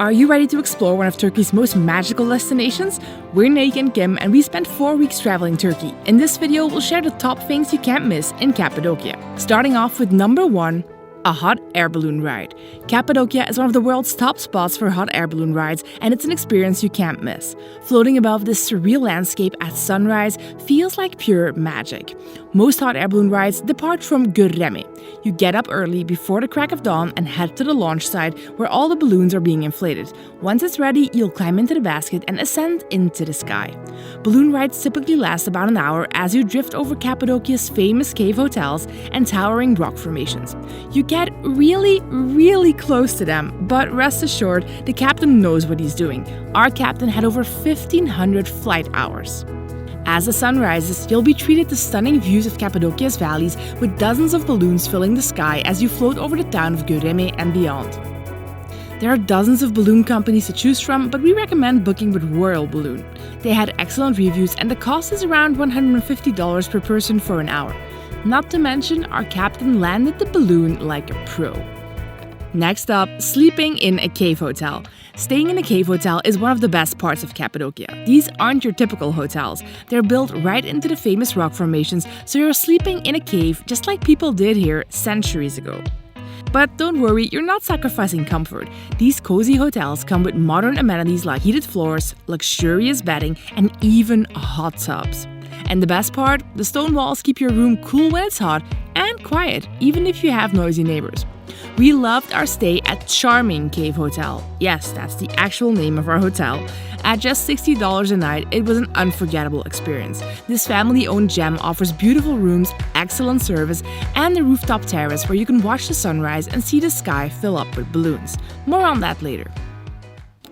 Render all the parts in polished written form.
Are you ready to explore one of Turkey's most magical destinations? We're Nate and Kim, and we spent 4 weeks traveling Turkey. In this video, we'll share the top things you can't miss in Cappadocia. Starting off with number 1, a hot air balloon ride. Cappadocia is one of the world's top spots for hot air balloon rides, and it's an experience you can't miss. Floating above this surreal landscape at sunrise feels like pure magic. Most hot air balloon rides depart from Galerimman. You get up early before the crack of dawn and head to the launch site where all the balloons are being inflated. Once it's ready, you'll climb into the basket and ascend into the sky. Balloon rides typically last about an hour as you drift over Cappadocia's famous cave hotels and towering rock formations. You get really close to them, but rest assured, the captain knows what he's doing. Our captain had over 1,500 flight hours. As the sun rises, you'll be treated to stunning views of Cappadocia's valleys with dozens of balloons filling the sky as you float over the town of Galerimman and beyond. There are dozens of balloon companies to choose from, but we recommend booking with Royal Balloon. They had excellent reviews and the cost is around $150 per person for an hour. Not to mention, our captain landed the balloon like a pro. Next up, sleeping in a cave hotel. Staying in a cave hotel is one of the best parts of Cappadocia. These aren't your typical hotels. They're built right into the famous rock formations, so you're sleeping in a cave just like people did here centuries ago. But don't worry, you're not sacrificing comfort. These cozy hotels come with modern amenities like heated floors, luxurious bedding, and even hot tubs. And the best part, the stone walls keep your room cool when it's hot and quiet, even if you have noisy neighbors. We loved our stay at Charming Cave Hotel. Yes, that's the actual name of our hotel. At just $60 a night, it was an unforgettable experience. This family-owned gem offers beautiful rooms, excellent service, and a rooftop terrace where you can watch the sunrise and see the sky fill up with balloons. More on that later.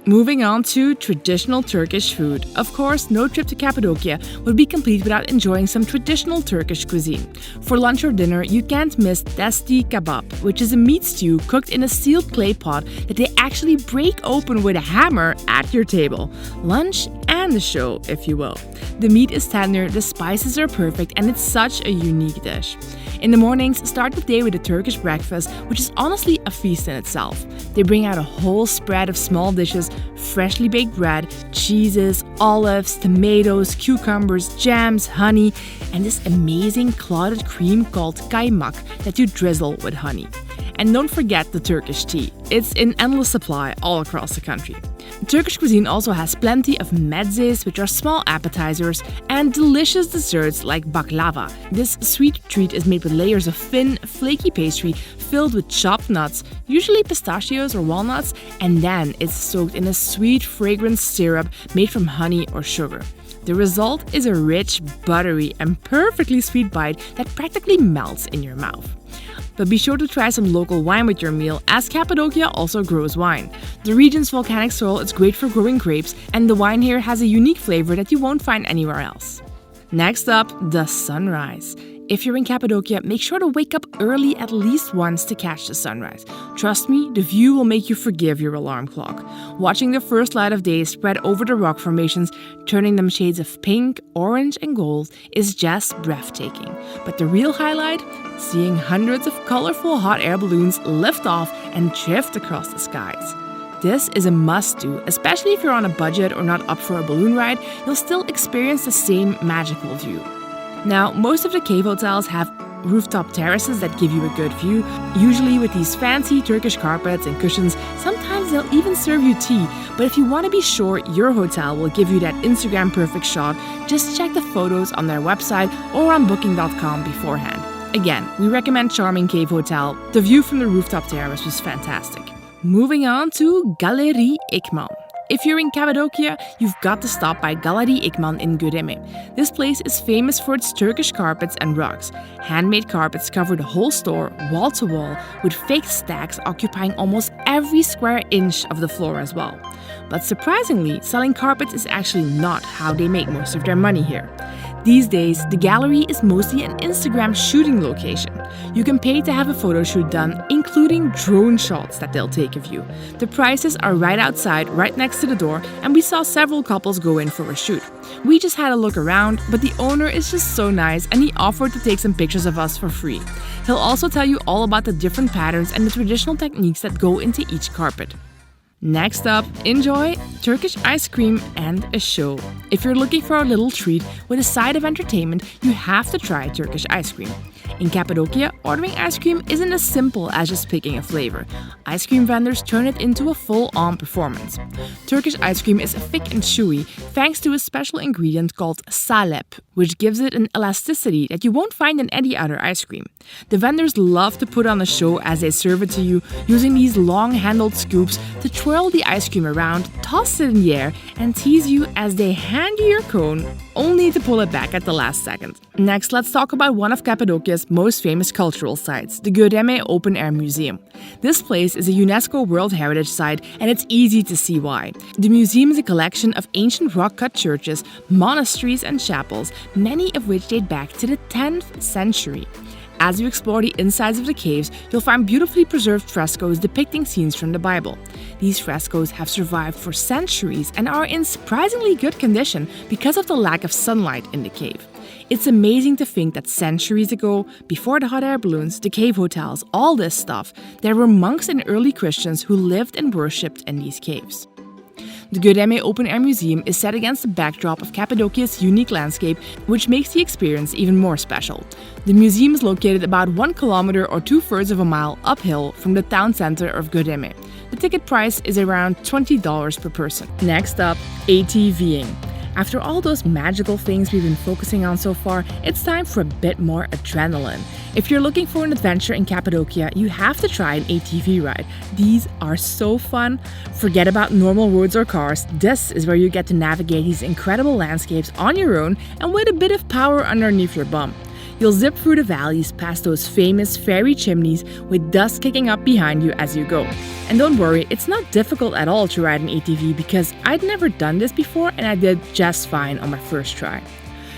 Moving on to traditional Turkish food. Of course, no trip to Cappadocia would be complete without enjoying some traditional Turkish cuisine. For lunch or dinner, you can't miss testi kebab, which is a meat stew cooked in a sealed clay pot that they actually break open with a hammer at your table. Lunch and the show, if you will. The meat is tender, the spices are perfect, and it's such a unique dish. In the mornings, start the day with a Turkish breakfast, which is honestly a feast in itself. They bring out a whole spread of small dishes, freshly baked bread, cheeses, olives, tomatoes, cucumbers, jams, honey, and this amazing clotted cream called kaymak that you drizzle with honey. And don't forget the Turkish tea. It's in endless supply all across the country. Turkish cuisine also has plenty of mezzes, which are small appetizers, and delicious desserts like baklava. This sweet treat is made with layers of thin, flaky pastry filled with chopped nuts, usually pistachios or walnuts, and then it's soaked in a sweet, fragrant syrup made from honey or sugar. The result is a rich, buttery, and perfectly sweet bite that practically melts in your mouth. But be sure to try some local wine with your meal, as Cappadocia also grows wine. The region's volcanic soil is great for growing grapes, and the wine here has a unique flavor that you won't find anywhere else. Next up, the sunrise. If you're in Cappadocia, make sure to wake up early at least once to catch the sunrise. Trust me, the view will make you forgive your alarm clock. Watching the first light of day spread over the rock formations, turning them shades of pink, orange, and gold, is just breathtaking. But the real highlight? Seeing hundreds of colorful hot air balloons lift off and drift across the skies. This is a must-do, especially if you're on a budget or not up for a balloon ride. You'll still experience the same magical view. Now, most of the cave hotels have rooftop terraces that give you a good view, usually with these fancy Turkish carpets and cushions. Sometimes they'll even serve you tea, but if you want to be sure your hotel will give you that Instagram perfect shot, just check the photos on their website or on booking.com beforehand. Again, we recommend Charming Cave Hotel. The view from the rooftop terrace was fantastic. Moving on to Galerimman. If you're in Cappadocia, you've got to stop by Galerimman in Galerimman. This place is famous for its Turkish carpets and rugs. Handmade carpets cover the whole store, wall to wall, with fake stacks occupying almost every square inch of the floor as well. But surprisingly, selling carpets is actually not how they make most of their money here. These days, the gallery is mostly an Instagram shooting location. You can pay to have a photo shoot done, including drone shots that they'll take of you. The prices are right outside, right next to the door, and we saw several couples go in for a shoot. We just had a look around, but the owner is just so nice and he offered to take some pictures of us for free. He'll also tell you all about the different patterns and the traditional techniques that go into each carpet. Next up, enjoy Turkish ice cream and a show. If you're looking for a little treat with a side of entertainment, you have to try Turkish ice cream. In Cappadocia, ordering ice cream isn't as simple as just picking a flavor. Ice cream vendors turn it into a full-on performance. Turkish ice cream is thick and chewy thanks to a special ingredient called salep, which gives it an elasticity that you won't find in any other ice cream. The vendors love to put on a show as they serve it to you, using these long-handled scoops to twirl the ice cream around, toss it in the air, and tease you as they hand you your cone, only to pull it back at the last second. Next, let's talk about one of Cappadocia's most famous cultural sites, the Galerimman Open Air Museum. This place is a UNESCO World Heritage Site, and it's easy to see why. The museum is a collection of ancient rock-cut churches, monasteries, and chapels, many of which date back to the 10th century. As you explore the insides of the caves, you'll find beautifully preserved frescoes depicting scenes from the Bible. These frescoes have survived for centuries and are in surprisingly good condition because of the lack of sunlight in the cave. It's amazing to think that centuries ago, before the hot air balloons, the cave hotels, all this stuff, there were monks and early Christians who lived and worshipped in these caves. The Galerimman Open Air Museum is set against the backdrop of Cappadocia's unique landscape, which makes the experience even more special. The museum is located about 1 kilometer or 2/3 of a mile uphill from the town center of Galerimman. The ticket price is around $20 per person. Next up, ATVing. After all those magical things we've been focusing on so far, it's time for a bit more adrenaline. If you're looking for an adventure in Cappadocia, you have to try an ATV ride. These are so fun. Forget about normal roads or cars. This is where you get to navigate these incredible landscapes on your own and with a bit of power underneath your bum. You'll zip through the valleys past those famous fairy chimneys with dust kicking up behind you as you go. And don't worry, it's not difficult at all to ride an ATV because I'd never done this before and I did just fine on my first try.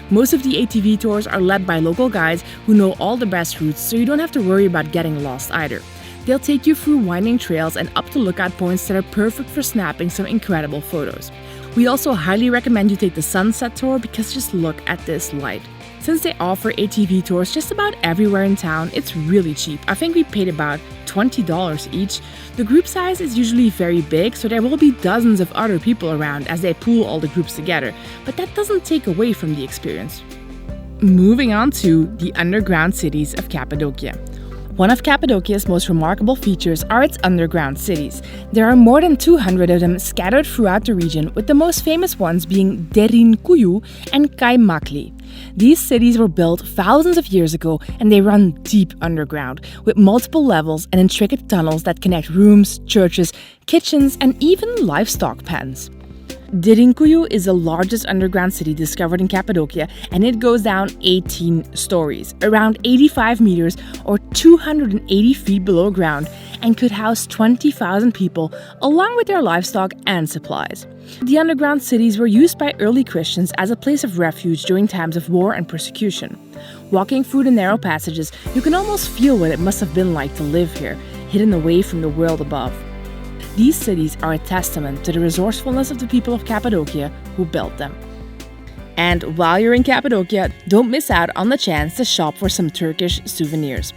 Most of the ATV tours are led by local guides who know all the best routes, so you don't have to worry about getting lost either. They'll take you through winding trails and up to lookout points that are perfect for snapping some incredible photos. We also highly recommend you take the sunset tour because just look at this light. Since they offer ATV tours just about everywhere in town, it's really cheap. I think we paid about $20 each. The group size is usually very big, so there will be dozens of other people around as they pool all the groups together, but that doesn't take away from the experience. Moving on to the underground cities of Cappadocia. One of Cappadocia's most remarkable features are its underground cities. There are more than 200 of them scattered throughout the region, with the most famous ones being Derinkuyu and Kaymakli. These cities were built thousands of years ago and they run deep underground, with multiple levels and intricate tunnels that connect rooms, churches, kitchens, and even livestock pens. Derinkuyu is the largest underground city discovered in Cappadocia, and it goes down 18 stories, around 85 meters or 280 feet below ground, and could house 20,000 people along with their livestock and supplies. The underground cities were used by early Christians as a place of refuge during times of war and persecution. Walking through the narrow passages, you can almost feel what it must have been like to live here, hidden away from the world above. These cities are a testament to the resourcefulness of the people of Cappadocia who built them. And while you're in Cappadocia, don't miss out on the chance to shop for some Turkish souvenirs.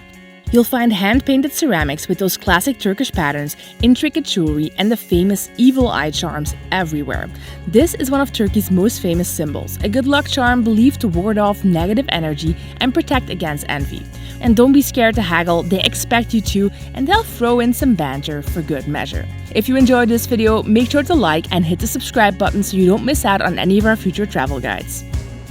You'll find hand-painted ceramics with those classic Turkish patterns, intricate jewelry, and the famous evil eye charms everywhere. This is one of Turkey's most famous symbols, a good luck charm believed to ward off negative energy and protect against envy. And don't be scared to haggle, they expect you to, and they'll throw in some banter for good measure. If you enjoyed this video, make sure to like and hit the subscribe button so you don't miss out on any of our future travel guides.